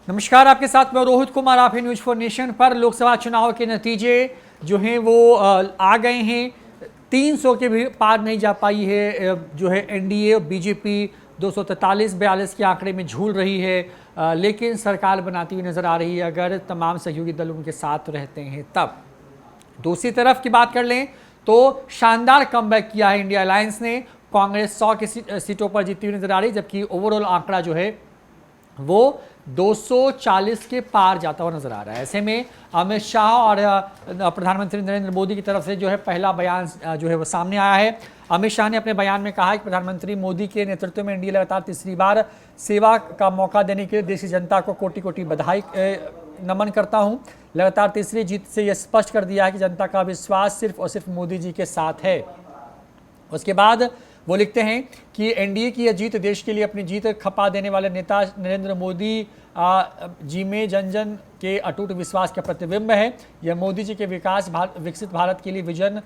नमस्कार, आपके साथ मैं रोहित कुमार। आप हैं न्यूज फॉर नेशन पर। लोकसभा चुनाव के नतीजे जो हैं वो आ गए हैं। 300 के भी पार नहीं जा पाई है जो है एनडीए और बीजेपी 243-42 के आंकड़े में झूल रही है, लेकिन सरकार बनाती हुई नजर आ रही है अगर तमाम सहयोगी दल उनके साथ रहते हैं तब। दूसरी तरफ की बात कर लें तो शानदार कमबैक किया है इंडिया अलायंस ने। कांग्रेस 100 की सीटों पर जीतती हुई नजर आ रही है, जबकि ओवरऑल आंकड़ा जो है वो 240 के पार जाता हुआ नजर आ रहा है। ऐसे में अमित शाह और प्रधानमंत्री नरेंद्र मोदी की तरफ से जो है पहला बयान जो है वो सामने आया है। अमित शाह ने अपने बयान में कहा कि प्रधानमंत्री मोदी के नेतृत्व में एनडीए लगातार तीसरी बार सेवा का मौका देने के लिए देश की जनता को कोटि कोटि बधाई नमन करता हूं। लगातार तीसरी जीत से यह स्पष्ट कर दिया है कि जनता का विश्वास सिर्फ और सिर्फ मोदी जी के साथ है। उसके बाद वो लिखते हैं कि एनडीए की यह जीत देश के लिए अपनी जीत खपा देने वाले नेता नरेंद्र मोदी जी में जन जन के अटूट विश्वास का प्रतिबिंब है। यह मोदी जी के विकसित भारत के लिए विजन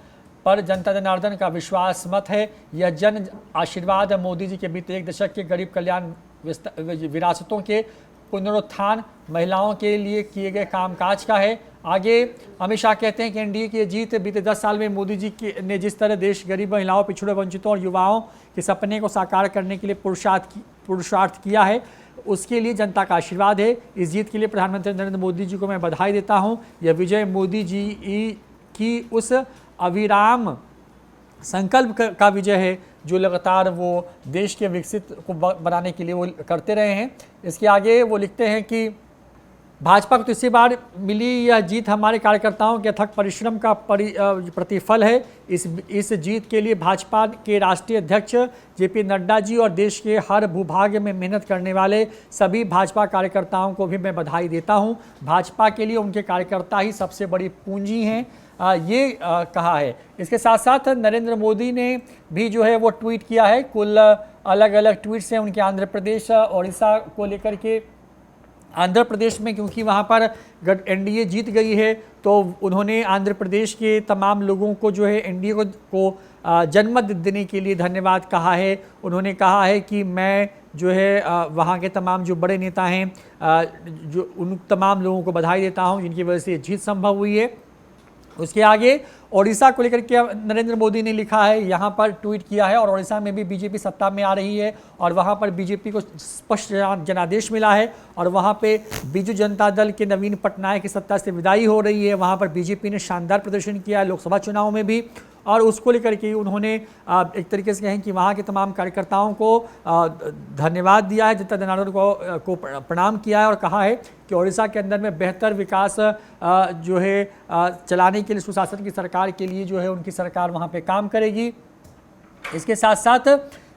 पर जनता जनार्दन का विश्वास मत है। यह जन आशीर्वाद मोदी जी के बीते एक दशक के गरीब कल्याण विरासतों के पुनरुत्थान, महिलाओं के लिए किए गए कामकाज का है। आगे अमित शाह कहते हैं कि एनडीए की जीत बीते 10 साल में मोदी जी ने जिस तरह देश गरीब महिलाओं, पिछड़े, वंचितों और युवाओं के सपने को साकार करने के लिए पुरुषार्थ किया है, उसके लिए जनता का आशीर्वाद है। इस जीत के लिए प्रधानमंत्री नरेंद्र मोदी जी को मैं बधाई देता हूं। यह विजय मोदी जी की उस अविराम संकल्प का विजय है जो लगातार वो देश के विकसित को बनाने के लिए वो करते रहे हैं। इसके आगे वो लिखते हैं कि भाजपा को तीसरी बार मिली यह जीत हमारे कार्यकर्ताओं के अथक परिश्रम का प्रतिफल है। इस जीत के लिए भाजपा के राष्ट्रीय अध्यक्ष जेपी नड्डा जी और देश के हर भूभाग में मेहनत करने वाले सभी भाजपा कार्यकर्ताओं को भी मैं बधाई देता हूं। भाजपा के लिए उनके कार्यकर्ता ही सबसे बड़ी पूंजी हैं, ये कहा है। इसके साथ साथ नरेंद्र मोदी ने भी जो है वो ट्वीट किया है। कुल अलग अलग ट्वीट्स हैं उनके आंध्र प्रदेश, ओडिशा को लेकर के। आंध्र प्रदेश में क्योंकि वहाँ पर एनडीए जीत गई है तो उन्होंने आंध्र प्रदेश के तमाम लोगों को जो है एनडीए को जन्मत देने के लिए धन्यवाद कहा है। उन्होंने कहा है कि मैं जो है वहाँ के तमाम जो बड़े नेता हैं जो उन तमाम लोगों को बधाई देता हूँ जिनकी वजह से ये जीत संभव हुई है। उसके आगे ओडिशा को लेकर के नरेंद्र मोदी ने लिखा है, यहाँ पर ट्वीट किया है। और ओडिशा में भी बीजेपी सत्ता में आ रही है और वहाँ पर बीजेपी को स्पष्ट जनादेश मिला है और वहाँ पे बीजू जनता दल के नवीन पटनायक की सत्ता से विदाई हो रही है। वहाँ पर बीजेपी ने शानदार प्रदर्शन किया है लोकसभा चुनाव में भी, और उसको लेकर के उन्होंने एक तरीके से कहें कि वहाँ के तमाम कार्यकर्ताओं को धन्यवाद दिया है, जनता जनार्दन को प्रणाम किया है और कहा है कि ओडिशा के अंदर में बेहतर विकास जो है चलाने के लिए सुशासन की सरकार के लिए जो है उनकी सरकार वहाँ पे काम करेगी। इसके साथ साथ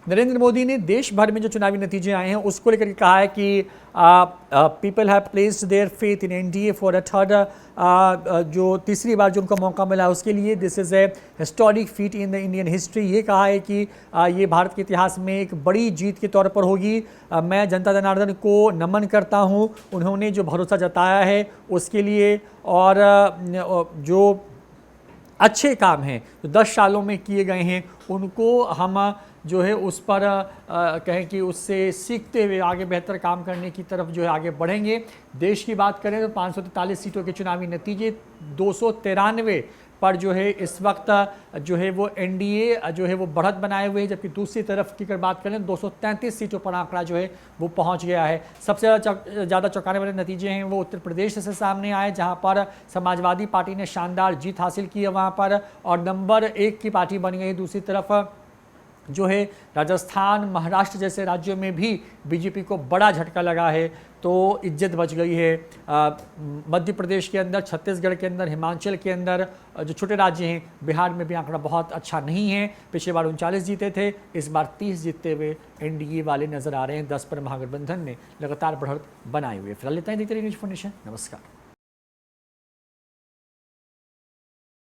नरेंद्र मोदी ने देश भर में जो चुनावी नतीजे आए हैं उसको लेकर के कहा है कि people have placed their faith in NDA for a third, जो तीसरी बार जो उनको मौका मिला उसके लिए this is a historic feet in the Indian history. ये कहा है कि ये भारत के इतिहास में एक बड़ी जीत के तौर पर होगी। मैं जनता जनार्दन को नमन करता हूँ, उन्होंने जो भरोसा जताया है उसके लिए, और जो अच्छे काम हैं जो 10 सालों में किए गए हैं उनको हम जो है उस पर कहें कि उससे सीखते हुए आगे बेहतर काम करने की तरफ जो है आगे बढ़ेंगे। देश की बात करें तो 543 सीटों के चुनावी नतीजे 293 पर जो है इस वक्त जो है वो एनडीए जो है वो बढ़त बनाए हुए है, जबकि दूसरी तरफ की अगर बात करें 233 सीटों पर आंकड़ा जो है वो पहुंच गया है। सबसे ज़्यादा चौंकाने वाले नतीजे हैं वो उत्तर प्रदेश से सामने आए, जहां पर समाजवादी पार्टी ने शानदार जीत हासिल की है वहां पर, और नंबर 1 की पार्टी बन गई। दूसरी तरफ जो है राजस्थान, महाराष्ट्र जैसे राज्यों में भी बीजेपी को बड़ा झटका लगा है तो इज्जत बच गई है। मध्य प्रदेश के अंदर, छत्तीसगढ़ के अंदर, हिमाचल के अंदर जो छोटे राज्य हैं, बिहार में भी आंकड़ा बहुत अच्छा नहीं है। पिछले बार 39 जीते थे, इस बार 30 जीतते हुए एनडीए वाले नजर आ रहे हैं। 10 पर महागठबंधन ने लगातार बढ़त बनाई हुई है। फिलहाल इतना ही, देखते रहिए न्यूज फॉर नेशन। नमस्कार।